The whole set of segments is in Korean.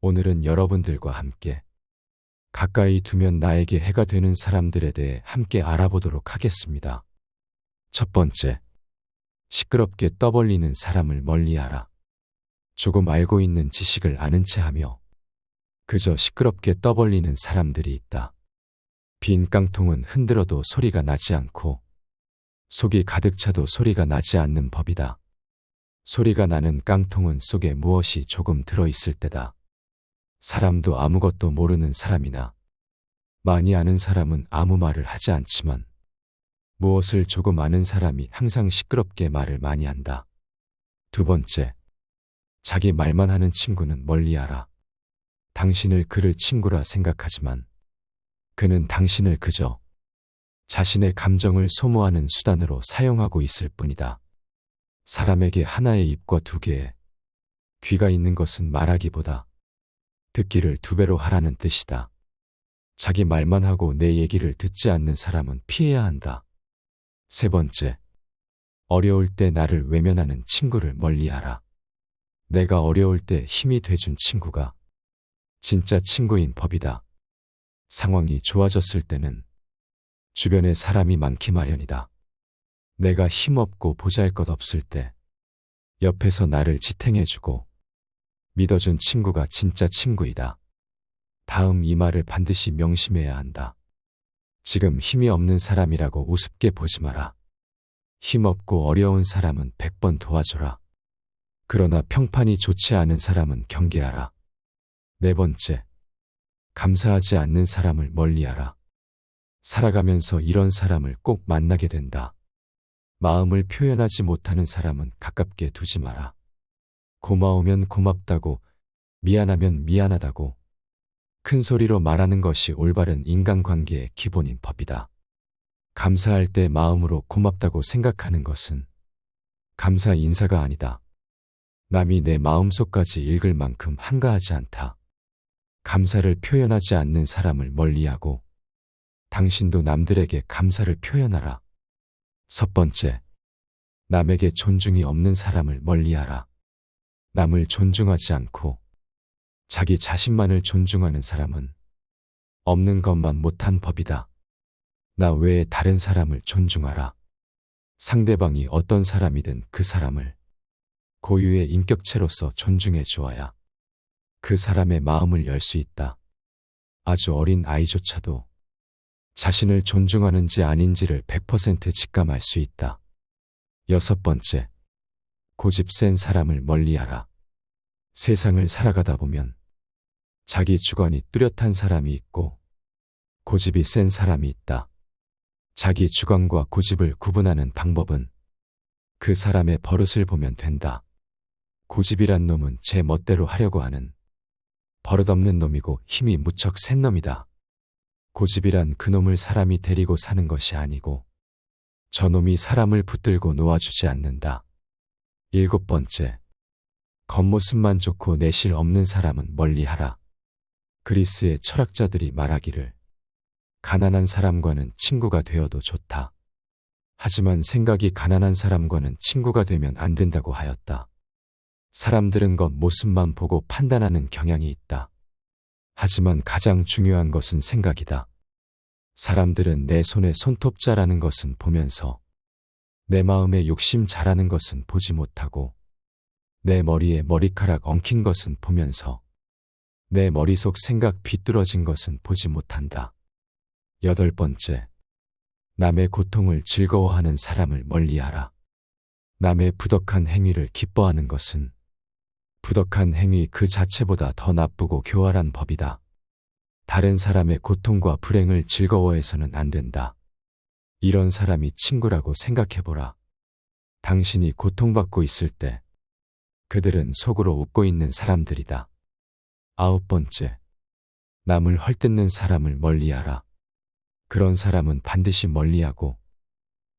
오늘은 여러분들과 함께 가까이 두면 나에게 해가 되는 사람들에 대해 함께 알아보도록 하겠습니다. 첫 번째, 시끄럽게 떠벌리는 사람을 멀리하라. 조금 알고 있는 지식을 아는 체 하며 그저 시끄럽게 떠벌리는 사람들이 있다. 빈 깡통은 흔들어도 소리가 나지 않고 속이 가득 차도 소리가 나지 않는 법이다. 소리가 나는 깡통은 속에 무엇이 조금 들어있을 때다. 사람도 아무것도 모르는 사람이나 많이 아는 사람은 아무 말을 하지 않지만 무엇을 조금 아는 사람이 항상 시끄럽게 말을 많이 한다. 두 번째, 자기 말만 하는 친구는 멀리하라. 당신을 그를 친구라 생각하지만 그는 당신을 그저 자신의 감정을 소모하는 수단으로 사용하고 있을 뿐이다. 사람에게 하나의 입과 두 개의 귀가 있는 것은 말하기보다 듣기를 두 배로 하라는 뜻이다. 자기 말만 하고 내 얘기를 듣지 않는 사람은 피해야 한다. 세 번째, 어려울 때 나를 외면하는 친구를 멀리하라. 내가 어려울 때 힘이 돼준 친구가 진짜 친구인 법이다. 상황이 좋아졌을 때는 주변에 사람이 많기 마련이다. 내가 힘없고 보잘것없을 때 옆에서 나를 지탱해주고 믿어준 친구가 진짜 친구이다. 다음 이 말을 반드시 명심해야 한다. 지금 힘이 없는 사람이라고 우습게 보지 마라. 힘없고 어려운 사람은 100번 도와줘라. 그러나 평판이 좋지 않은 사람은 경계하라. 네 번째, 감사하지 않는 사람을 멀리하라. 살아가면서 이런 사람을 꼭 만나게 된다. 마음을 표현하지 못하는 사람은 가깝게 두지 마라. 고마우면 고맙다고, 미안하면 미안하다고 큰 소리로 말하는 것이 올바른 인간관계의 기본인 법이다. 감사할 때 마음으로 고맙다고 생각하는 것은 감사 인사가 아니다. 남이 내 마음속까지 읽을 만큼 한가하지 않다. 감사를 표현하지 않는 사람을 멀리하고 당신도 남들에게 감사를 표현하라. 첫 번째, 남에게 존중이 없는 사람을 멀리하라. 남을 존중하지 않고 자기 자신만을 존중하는 사람은 없는 것만 못한 법이다. 나 외에 다른 사람을 존중하라. 상대방이 어떤 사람이든 그 사람을 고유의 인격체로서 존중해 주어야 그 사람의 마음을 열 수 있다. 아주 어린 아이조차도 자신을 존중하는지 아닌지를 100% 직감할 수 있다. 여섯 번째, 고집 센 사람을 멀리하라. 세상을 살아가다 보면 자기 주관이 뚜렷한 사람이 있고 고집이 센 사람이 있다. 자기 주관과 고집을 구분하는 방법은 그 사람의 버릇을 보면 된다. 고집이란 놈은 제 멋대로 하려고 하는 버릇없는 놈이고 힘이 무척 센 놈이다. 고집이란 그놈을 사람이 데리고 사는 것이 아니고 저놈이 사람을 붙들고 놓아주지 않는다. 일곱 번째, 겉모습만 좋고 내실 없는 사람은 멀리하라. 그리스의 철학자들이 말하기를 가난한 사람과는 친구가 되어도 좋다. 하지만 생각이 가난한 사람과는 친구가 되면 안 된다고 하였다. 사람들은 겉모습만 보고 판단하는 경향이 있다. 하지만 가장 중요한 것은 생각이다. 사람들은 내 손에 손톱 자라는 것은 보면서 내 마음에 욕심 자라는 것은 보지 못하고 내 머리에 머리카락 엉킨 것은 보면서 내 머릿속 생각 비뚤어진 것은 보지 못한다. 여덟 번째, 남의 고통을 즐거워하는 사람을 멀리하라. 남의 부덕한 행위를 기뻐하는 것은 부덕한 행위 그 자체보다 더 나쁘고 교활한 법이다. 다른 사람의 고통과 불행을 즐거워해서는 안 된다. 이런 사람이 친구라고 생각해보라. 당신이 고통받고 있을 때 그들은 속으로 웃고 있는 사람들이다. 아홉 번째, 남을 헐뜯는 사람을 멀리하라. 그런 사람은 반드시 멀리하고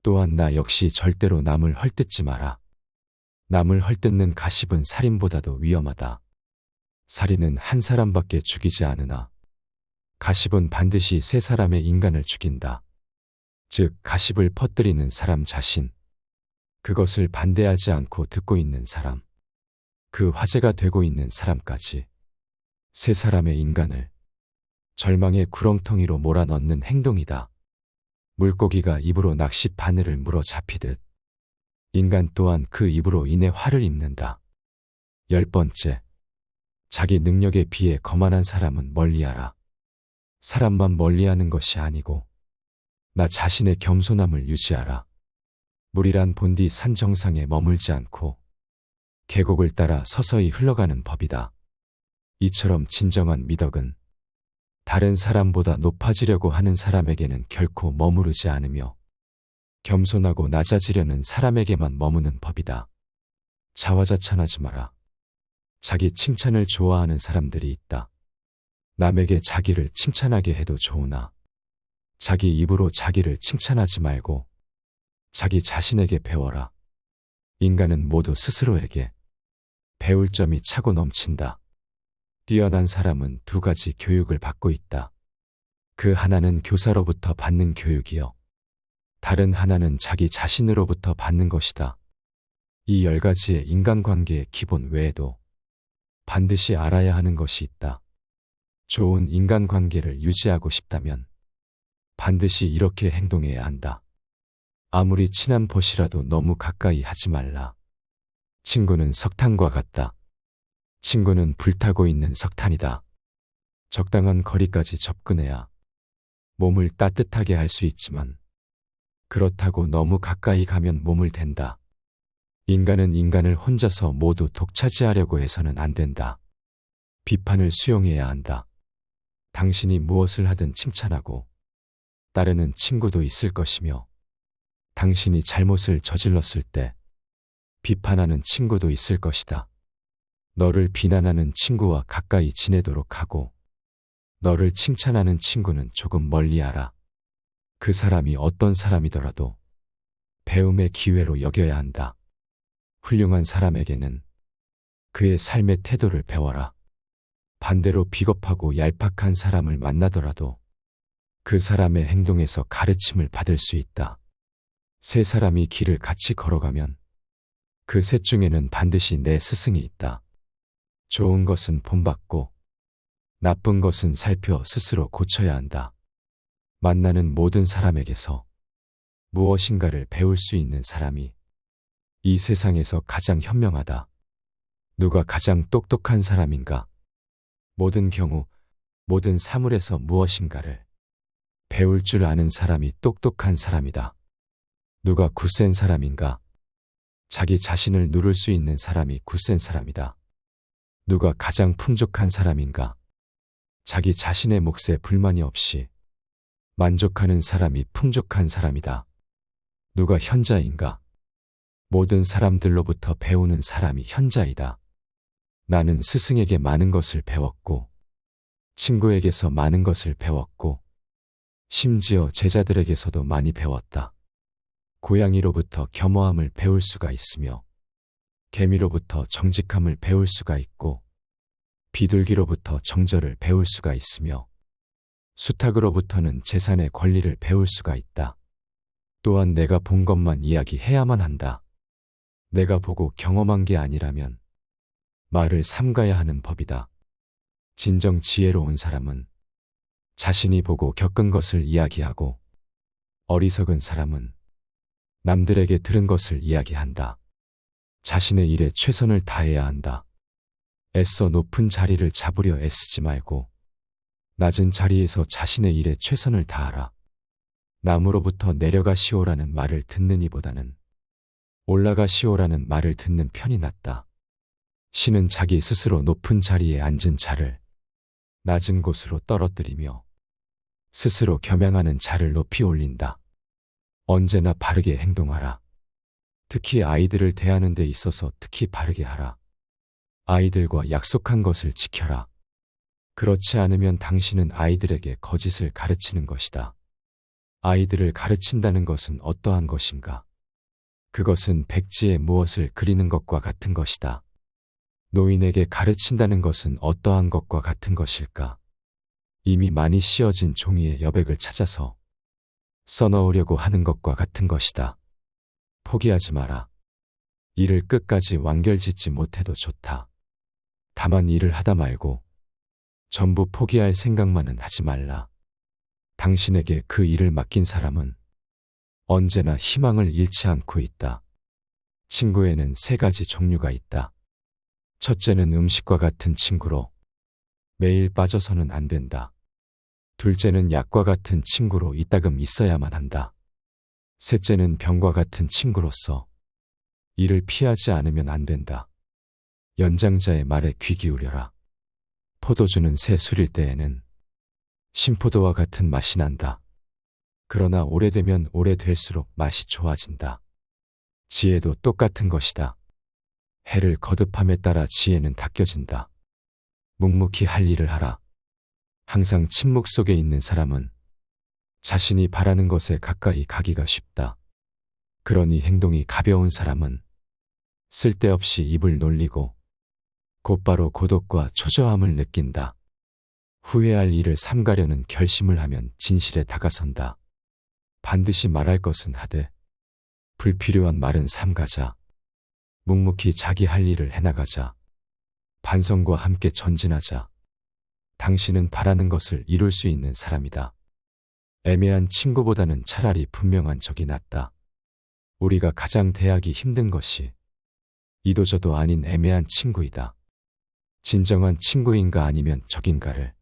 또한 나 역시 절대로 남을 헐뜯지 마라. 남을 헐뜯는 가십은 살인보다도 위험하다. 살인은 한 사람밖에 죽이지 않으나 가십은 반드시 세 사람의 인간을 죽인다. 즉 가십을 퍼뜨리는 사람 자신, 그것을 반대하지 않고 듣고 있는 사람, 그 화제가 되고 있는 사람까지 세 사람의 인간을 절망의 구렁텅이로 몰아넣는 행동이다. 물고기가 입으로 낚시 바늘을 물어 잡히듯 인간 또한 그 입으로 인해 화를 입는다. 10번째, 자기 능력에 비해 거만한 사람은 멀리하라. 사람만 멀리하는 것이 아니고 나 자신의 겸손함을 유지하라. 물이란 본디 산 정상에 머물지 않고 계곡을 따라 서서히 흘러가는 법이다. 이처럼 진정한 미덕은 다른 사람보다 높아지려고 하는 사람에게는 결코 머무르지 않으며 겸손하고 낮아지려는 사람에게만 머무는 법이다. 자화자찬하지 마라. 자기 칭찬을 좋아하는 사람들이 있다. 남에게 자기를 칭찬하게 해도 좋으나 자기 입으로 자기를 칭찬하지 말고 자기 자신에게 배워라. 인간은 모두 스스로에게 배울 점이 차고 넘친다. 뛰어난 사람은 두 가지 교육을 받고 있다. 그 하나는 교사로부터 받는 교육이요. 다른 하나는 자기 자신으로부터 받는 것이다. 이 10가지의 인간관계의 기본 외에도 반드시 알아야 하는 것이 있다. 좋은 인간관계를 유지하고 싶다면 반드시 이렇게 행동해야 한다. 아무리 친한 벗이라도 너무 가까이 하지 말라. 친구는 석탄과 같다. 친구는 불타고 있는 석탄이다. 적당한 거리까지 접근해야 몸을 따뜻하게 할 수 있지만 그렇다고 너무 가까이 가면 몸을 댄다. 인간은 인간을 혼자서 모두 독차지하려고 해서는 안 된다. 비판을 수용해야 한다. 당신이 무엇을 하든 칭찬하고 따르는 친구도 있을 것이며 당신이 잘못을 저질렀을 때 비판하는 친구도 있을 것이다. 너를 비난하는 친구와 가까이 지내도록 하고 너를 칭찬하는 친구는 조금 멀리하라. 그 사람이 어떤 사람이더라도 배움의 기회로 여겨야 한다. 훌륭한 사람에게는 그의 삶의 태도를 배워라. 반대로 비겁하고 얄팍한 사람을 만나더라도 그 사람의 행동에서 가르침을 받을 수 있다. 세 사람이 길을 같이 걸어가면 그 셋 중에는 반드시 내 스승이 있다. 좋은 것은 본받고 나쁜 것은 살펴 스스로 고쳐야 한다. 만나는 모든 사람에게서 무엇인가를 배울 수 있는 사람이 이 세상에서 가장 현명하다. 누가 가장 똑똑한 사람인가? 모든 경우, 모든 사물에서 무엇인가를 배울 줄 아는 사람이 똑똑한 사람이다. 누가 굳센 사람인가? 자기 자신을 누를 수 있는 사람이 굳센 사람이다. 누가 가장 풍족한 사람인가? 자기 자신의 몫에 불만이 없이 만족하는 사람이 풍족한 사람이다. 누가 현자인가? 모든 사람들로부터 배우는 사람이 현자이다. 나는 스승에게 많은 것을 배웠고 친구에게서 많은 것을 배웠고 심지어 제자들에게서도 많이 배웠다. 고양이로부터 겸허함을 배울 수가 있으며 개미로부터 정직함을 배울 수가 있고 비둘기로부터 정절을 배울 수가 있으며 수탉으로부터는 재산의 권리를 배울 수가 있다. 또한 내가 본 것만 이야기해야만 한다. 내가 보고 경험한 게 아니라면 말을 삼가야 하는 법이다. 진정 지혜로운 사람은 자신이 보고 겪은 것을 이야기하고 어리석은 사람은 남들에게 들은 것을 이야기한다. 자신의 일에 최선을 다해야 한다. 애써 높은 자리를 잡으려 애쓰지 말고 낮은 자리에서 자신의 일에 최선을 다하라. 남으로부터 내려가시오라는 말을 듣는 이보다는 올라가시오라는 말을 듣는 편이 낫다. 신은 자기 스스로 높은 자리에 앉은 자를 낮은 곳으로 떨어뜨리며 스스로 겸양하는 자를 높이 올린다. 언제나 바르게 행동하라. 특히 아이들을 대하는 데 있어서 특히 바르게 하라. 아이들과 약속한 것을 지켜라. 그렇지 않으면 당신은 아이들에게 거짓을 가르치는 것이다. 아이들을 가르친다는 것은 어떠한 것인가? 그것은 백지에 무엇을 그리는 것과 같은 것이다. 노인에게 가르친다는 것은 어떠한 것과 같은 것일까? 이미 많이 씌어진 종이에 여백을 찾아서 써넣으려고 하는 것과 같은 것이다. 포기하지 마라. 일을 끝까지 완결짓지 못해도 좋다. 다만 일을 하다 말고 전부 포기할 생각만은 하지 말라. 당신에게 그 일을 맡긴 사람은 언제나 희망을 잃지 않고 있다. 친구에는 세 가지 종류가 있다. 첫째는 음식과 같은 친구로 매일 빠져서는 안 된다. 둘째는 약과 같은 친구로 이따금 있어야만 한다. 셋째는 병과 같은 친구로서 이를 피하지 않으면 안 된다. 연장자의 말에 귀 기울여라. 포도주는 새 술일 때에는 신포도와 같은 맛이 난다. 그러나 오래되면 오래될수록 맛이 좋아진다. 지혜도 똑같은 것이다. 해를 거듭함에 따라 지혜는 닦여진다. 묵묵히 할 일을 하라. 항상 침묵 속에 있는 사람은 자신이 바라는 것에 가까이 가기가 쉽다. 그러니 행동이 가벼운 사람은 쓸데없이 입을 놀리고 곧바로 고독과 초조함을 느낀다. 후회할 일을 삼가려는 결심을 하면 진실에 다가선다. 반드시 말할 것은 하되 불필요한 말은 삼가자. 묵묵히 자기 할 일을 해나가자. 반성과 함께 전진하자. 당신은 바라는 것을 이룰 수 있는 사람이다. 애매한 친구보다는 차라리 분명한 적이 낫다. 우리가 가장 대하기 힘든 것이 이도저도 아닌 애매한 친구이다. 진정한 친구인가 아니면 적인가를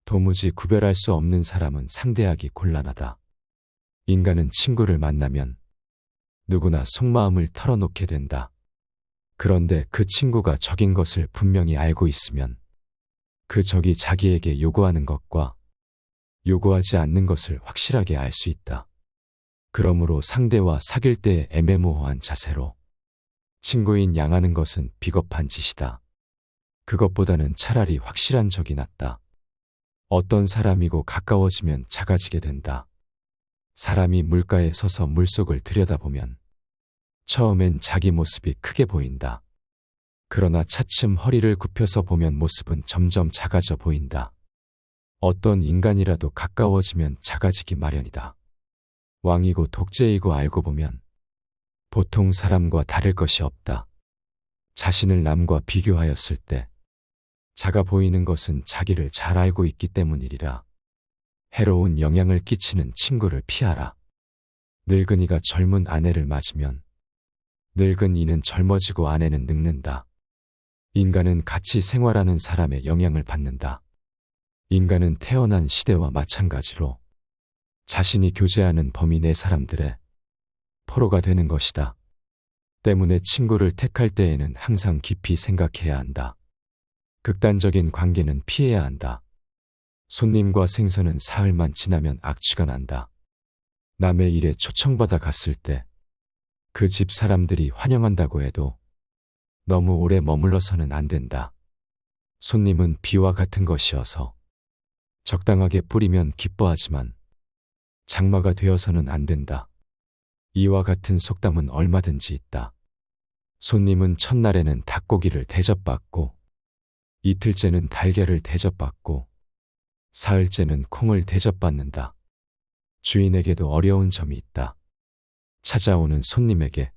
도무지 구별할 수 없는 사람은 상대하기 곤란하다. 인간은 친구를 만나면 누구나 속마음을 털어놓게 된다. 그런데 그 친구가 적인 것을 분명히 알고 있으면 그 적이 자기에게 요구하는 것과 요구하지 않는 것을 확실하게 알 수 있다. 그러므로 상대와 사귈 때의 애매모호한 자세로 친구인 양하는 것은 비겁한 짓이다. 그것보다는 차라리 확실한 적이 낫다. 어떤 사람이고 가까워지면 작아지게 된다. 사람이 물가에 서서 물속을 들여다보면 처음엔 자기 모습이 크게 보인다. 그러나 차츰 허리를 굽혀서 보면 모습은 점점 작아져 보인다. 어떤 인간이라도 가까워지면 작아지기 마련이다. 왕이고 독재이고 알고 보면 보통 사람과 다를 것이 없다. 자신을 남과 비교하였을 때 작아 보이는 것은 자기를 잘 알고 있기 때문이리라. 해로운 영향을 끼치는 친구를 피하라. 늙은이가 젊은 아내를 맞으면 늙은 이는 젊어지고 아내는 늙는다. 인간은 같이 생활하는 사람의 영향을 받는다. 인간은 태어난 시대와 마찬가지로 자신이 교제하는 범위 내 사람들의 포로가 되는 것이다. 때문에 친구를 택할 때에는 항상 깊이 생각해야 한다. 극단적인 관계는 피해야 한다. 손님과 생선은 사흘만 지나면 악취가 난다. 남의 일에 초청받아 갔을 때 그 집 사람들이 환영한다고 해도 너무 오래 머물러서는 안 된다. 손님은 비와 같은 것이어서 적당하게 뿌리면 기뻐하지만 장마가 되어서는 안 된다. 이와 같은 속담은 얼마든지 있다. 손님은 첫날에는 닭고기를 대접받고 이틀째는 달걀을 대접받고 사흘째는 콩을 대접받는다. 주인에게도 어려운 점이 있다. 찾아오는 손님에게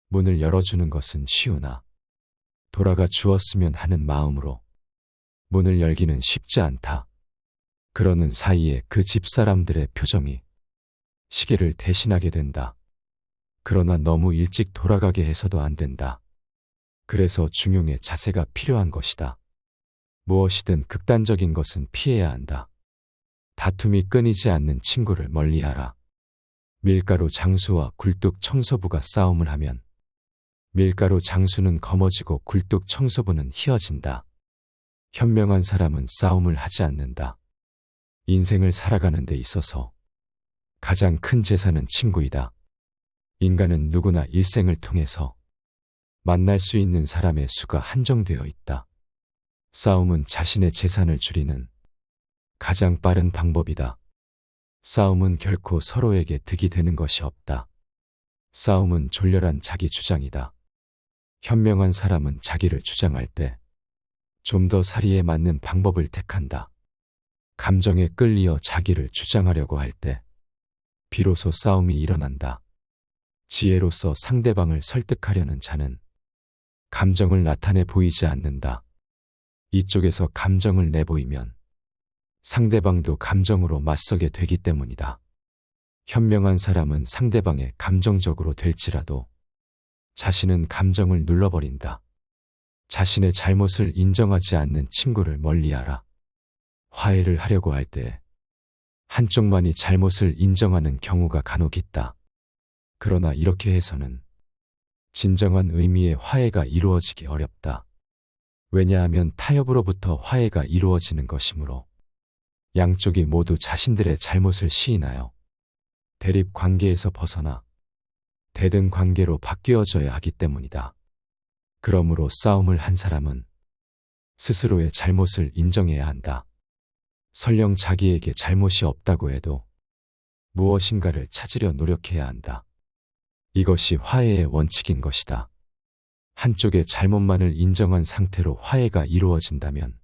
문을 열어주는 것은 쉬우나 돌아가 주었으면 하는 마음으로 문을 열기는 쉽지 않다. 그러는 사이에 그 집사람들의 표정이 시계를 대신하게 된다. 그러나 너무 일찍 돌아가게 해서도 안 된다. 그래서 중용의 자세가 필요한 것이다. 무엇이든 극단적인 것은 피해야 한다. 다툼이 끊이지 않는 친구를 멀리하라. 밀가루 장수와 굴뚝 청소부가 싸움을 하면 밀가루 장수는 검어지고 굴뚝 청소부는 희어진다. 현명한 사람은 싸움을 하지 않는다. 인생을 살아가는 데 있어서 가장 큰 재산은 친구이다. 인간은 누구나 일생을 통해서 만날 수 있는 사람의 수가 한정되어 있다. 싸움은 자신의 재산을 줄이는 가장 빠른 방법이다. 싸움은 결코 서로에게 득이 되는 것이 없다. 싸움은 졸렬한 자기 주장이다. 현명한 사람은 자기를 주장할 때 좀 더 사리에 맞는 방법을 택한다. 감정에 끌리어 자기를 주장하려고 할 때 비로소 싸움이 일어난다. 지혜로서 상대방을 설득하려는 자는 감정을 나타내 보이지 않는다. 이쪽에서 감정을 내보이면 상대방도 감정으로 맞서게 되기 때문이다. 현명한 사람은 상대방의 감정적으로 될지라도 자신은 감정을 눌러버린다. 자신의 잘못을 인정하지 않는 친구를 멀리하라. 화해를 하려고 할 때 한쪽만이 잘못을 인정하는 경우가 간혹 있다. 그러나 이렇게 해서는 진정한 의미의 화해가 이루어지기 어렵다. 왜냐하면 타협으로부터 화해가 이루어지는 것이므로 양쪽이 모두 자신들의 잘못을 시인하여 대립 관계에서 벗어나 대등 관계로 바뀌어져야 하기 때문이다. 그러므로 싸움을 한 사람은 스스로의 잘못을 인정해야 한다. 설령 자기에게 잘못이 없다고 해도 무엇인가를 찾으려 노력해야 한다. 이것이 화해의 원칙인 것이다. 한쪽의 잘못만을 인정한 상태로 화해가 이루어진다면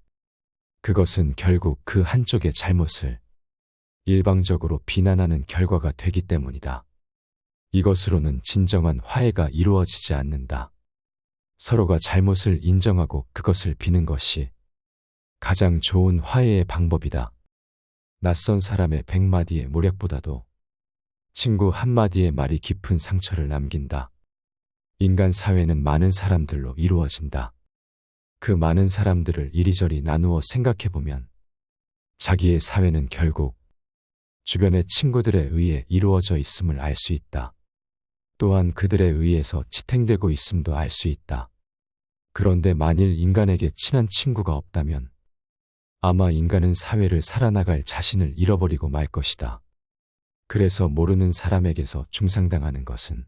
그것은 결국 그 한쪽의 잘못을 일방적으로 비난하는 결과가 되기 때문이다. 이것으로는 진정한 화해가 이루어지지 않는다. 서로가 잘못을 인정하고 그것을 비는 것이 가장 좋은 화해의 방법이다. 낯선 사람의 100마디의 모략보다도 친구 한마디의 말이 깊은 상처를 남긴다. 인간 사회는 많은 사람들로 이루어진다. 그 많은 사람들을 이리저리 나누어 생각해보면 자기의 사회는 결국 주변의 친구들에 의해 이루어져 있음을 알 수 있다. 또한 그들에 의해서 지탱되고 있음도 알 수 있다. 그런데 만일 인간에게 친한 친구가 없다면 아마 인간은 사회를 살아나갈 자신을 잃어버리고 말 것이다. 그래서 모르는 사람에게서 중상당하는 것은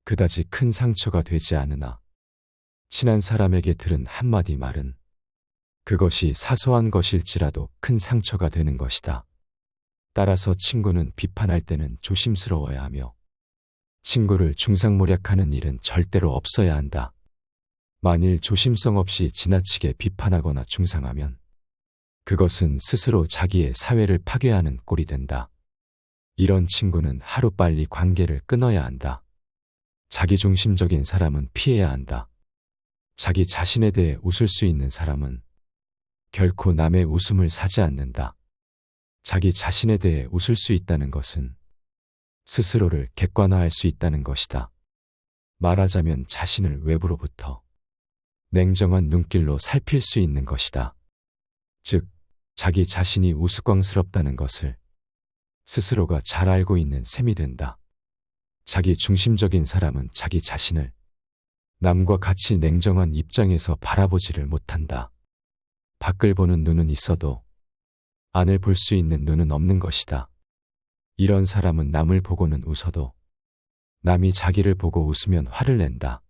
그다지 큰 상처가 되지 않으나 친한 사람에게 들은 한마디 말은 그것이 사소한 것일지라도 큰 상처가 되는 것이다. 따라서 친구는 비판할 때는 조심스러워야 하며 친구를 중상모략하는 일은 절대로 없어야 한다. 만일 조심성 없이 지나치게 비판하거나 중상하면 그것은 스스로 자기의 사회를 파괴하는 꼴이 된다. 이런 친구는 하루빨리 관계를 끊어야 한다. 자기중심적인 사람은 피해야 한다. 자기 자신에 대해 웃을 수 있는 사람은 결코 남의 웃음을 사지 않는다. 자기 자신에 대해 웃을 수 있다는 것은 스스로를 객관화할 수 있다는 것이다. 말하자면 자신을 외부로부터 냉정한 눈길로 살필 수 있는 것이다. 즉, 자기 자신이 우스꽝스럽다는 것을 스스로가 잘 알고 있는 셈이 된다. 자기 중심적인 사람은 자기 자신을 남과 같이 냉정한 입장에서 바라보지를 못한다. 밖을 보는 눈은 있어도 안을 볼 수 있는 눈은 없는 것이다. 이런 사람은 남을 보고는 웃어도 남이 자기를 보고 웃으면 화를 낸다.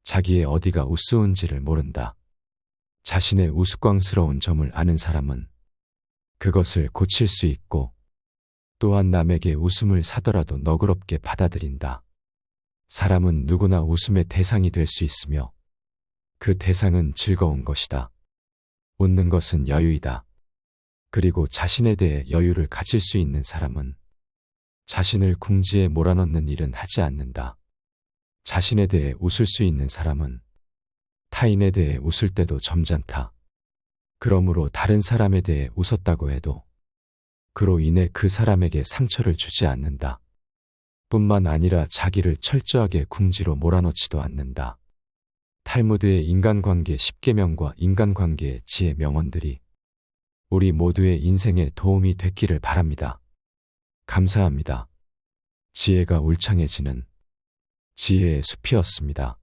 자기의 어디가 우스운지를 모른다. 자신의 우스꽝스러운 점을 아는 사람은 그것을 고칠 수 있고 또한 남에게 웃음을 사더라도 너그럽게 받아들인다. 사람은 누구나 웃음의 대상이 될 수 있으며 그 대상은 즐거운 것이다. 웃는 것은 여유이다. 그리고 자신에 대해 여유를 가질 수 있는 사람은 자신을 궁지에 몰아넣는 일은 하지 않는다. 자신에 대해 웃을 수 있는 사람은 타인에 대해 웃을 때도 점잖다. 그러므로 다른 사람에 대해 웃었다고 해도 그로 인해 그 사람에게 상처를 주지 않는다. 뿐만 아니라 자기를 철저하게 궁지로 몰아넣지도 않는다. 탈무드의 인간관계 10계명과 인간관계의 지혜 명언들이 우리 모두의 인생에 도움이 됐기를 바랍니다. 감사합니다. 지혜가 울창해지는 지혜의 숲이었습니다.